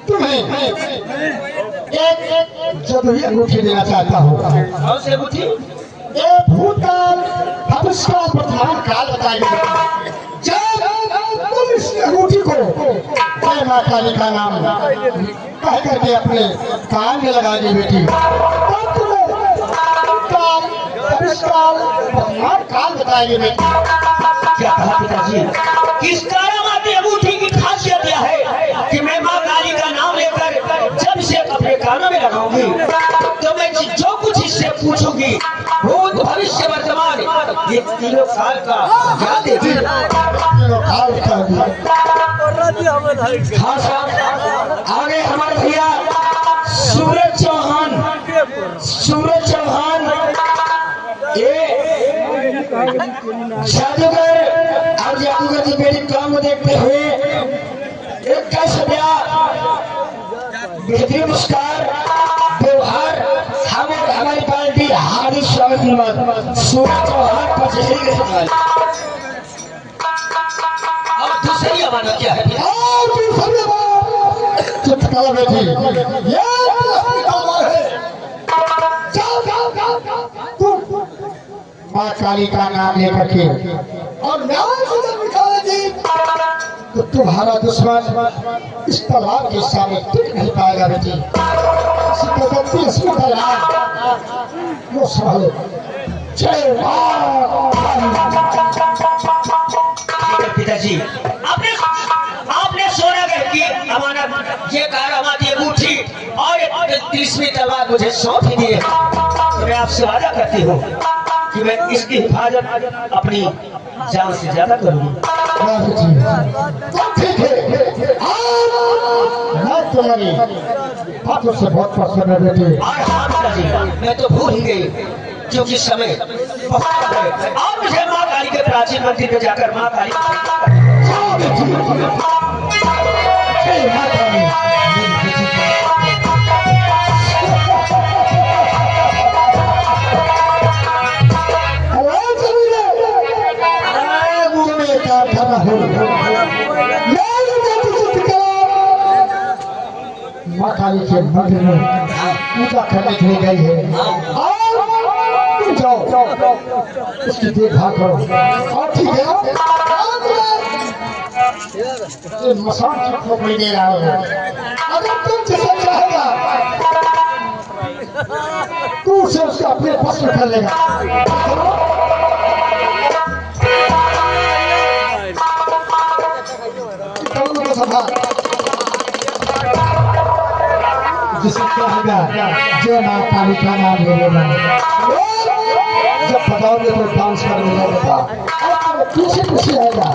तुम्हें एक जरूरी अंगूठी देना चाहता हूँ। कौन सी अंगूठी? ये भूतकाल भविष्य का वर्तमान काल बताइए। जब तुम इस अंगूठी को जय मां काली का नाम कह करके अपने कान में लगा दी बेटी, तब तुम्हें भूतकाल भविष्य काल वर्तमान काल बताएंगे बेटी। क्या कहा पिताजी? किस करामाती अंगूठी की खासियत यह है कि मैं माँ काली का नाम लेकर जब इसे अपने कानों में लगाऊंगी तो मैं जो कुछ इससे पूछूंगी भूत भविष्य वर्तमान ये तीनों काल का ज्ञान देगी। हाँ साहब, आगे हमारे भैया सूरज चौहान ये जादूगर और जादूगर की बेटी काम को देखते हुए एक का सभ्या बेहतरीन मुस्कार व्यवहार हमारी पार्टी हार्दिक स्वागत धन्यवाद। सूरज चौहान पचहरी के साथ और दूसरी हमारा क्या है? चित्रकला बेटी ये माँ काली का नाम लेकर के और नाम से निकालेगी तो तुम्हारा दुश्मन इस तलवार के सामने टिक नहीं पाएगा बेटी। वो संभालो। जय पिताजी, आपने सोनागर की अमानत ये करामाती अंगूठी और 30वीं तलवार मुझे सौंप ही दी है। तो मैं आपसे वादा करती हूँ कि मैं इसकी हिफाजत अपनी जान से ज्यादा करूँगा। ठीक है, मैं तुम्हारी बातों से बहुत पसंद है बेटी। और हाँ पिताजी, मैं तो भूल ही गई क्योंकि समय बहुत है और मुझे माँ काली के प्राचीन मंदिर में जाकर माँ काली माँ काली के मंदिर में पूजा करने के लिए गई है और तुम जाओ उसकी देखभाल करो। और ठीक है, ये मसान को कोई दे रहा है। अगर तुम जैसा चाहेगा तू उसे उसका अपने बस में कर लेगा। जिसे कहेगा जय मां काली का नाम ले लेना, जब बताओगे तो डांस करने लगेगा और पीछे पीछे आएगा।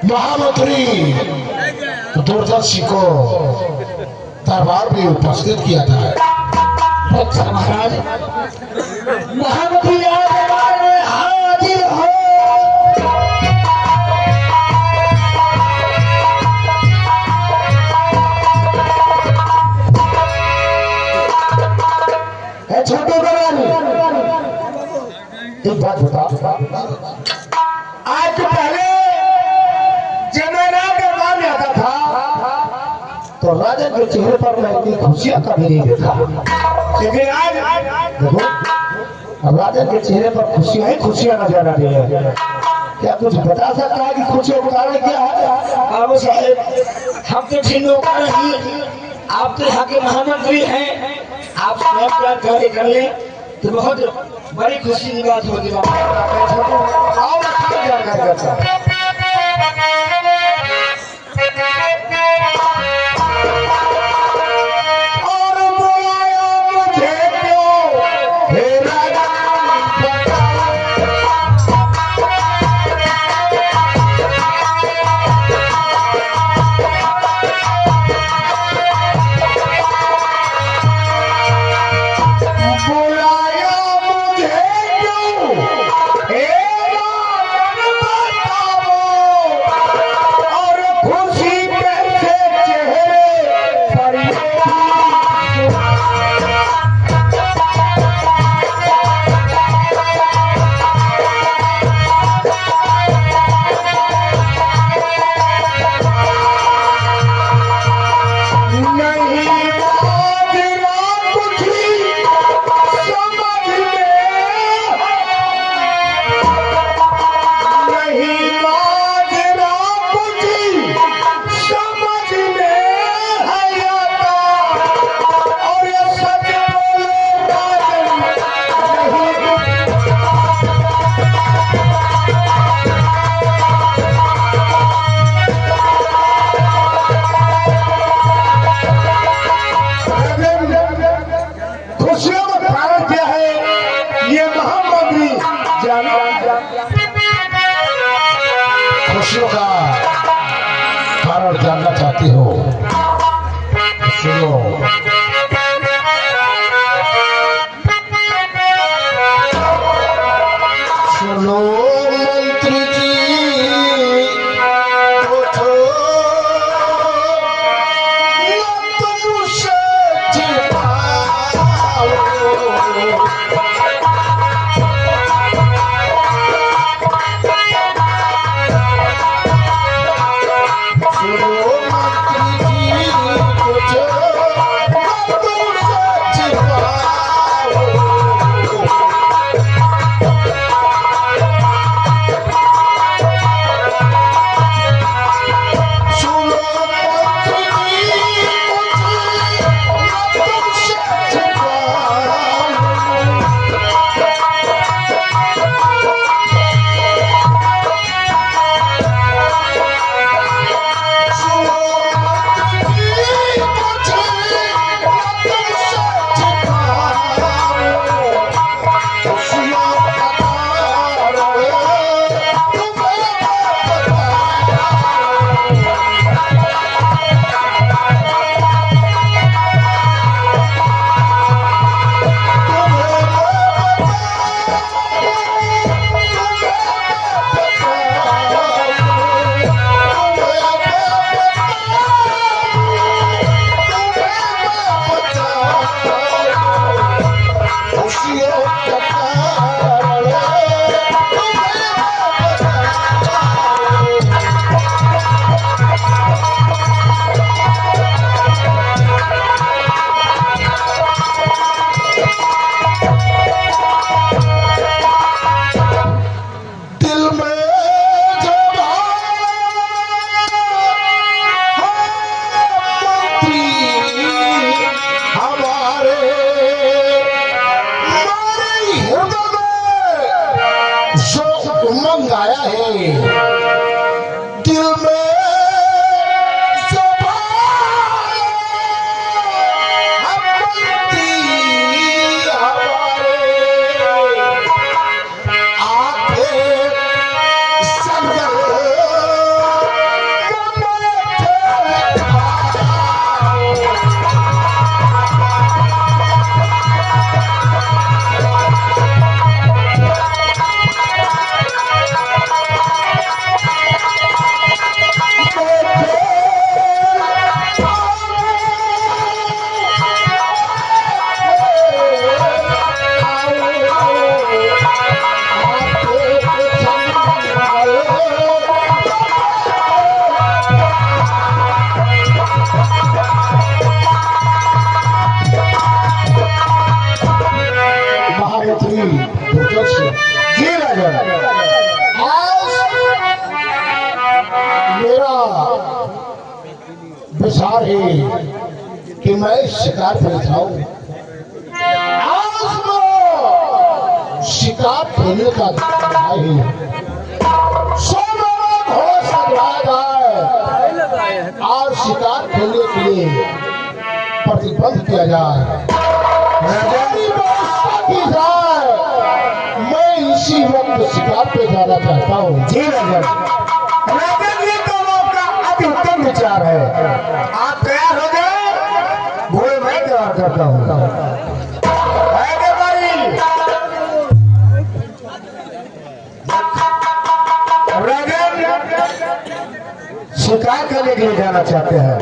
महामंत्री दूरदर्शी को दरबार में उपस्थित किया था। महाराज महामंत्री दरबार में हाजिर हो। छोटे बड़े एक बात बता, आज तो पहले तो राजा के चेहरे पर मैं इतनी खुशियां कभी नहीं देखा, लेकिन आज देखो राजा के चेहरे पर खुशियां ही खुशियां नजर आ रही है। क्या कुछ बता सकता है कि कुछ उपकार क्या है? बाबू साहेब हम तो ठीक नौकर नहीं, आप तो यहाँ के महामंत्री हैं, आप स्वयं कार्य कर ले तो बहुत बड़ी खुशी की बात होगी। आओ क्या करता और बुलाया मुझे क्यों हे राजा खुशियों का कारण जानना चाहती हो? सुनो, सुनो मंत्री जी, उठो न तुमसे छिपाओ। उमंग आया है दिल में, महामंत्री जी राजा आज विचार है कि मैं शिकार पर जाऊं। आज उसको शिकार खेलने का है, सोना घोड़ा सजाया जाए और शिकार खेलने के लिए प्रतिबंध किया जाए, व्यवस्था की जाए। मैं इसी वक्त शिकार पे जाना चाहता हूँ। जी राजन, ये तो आपका अति उत्तम विचार है। आप तैयार हो जाए, घोड़े मैं तैयार करता हूँ। राजन शिकार करने के लिए जाना चाहते हैं।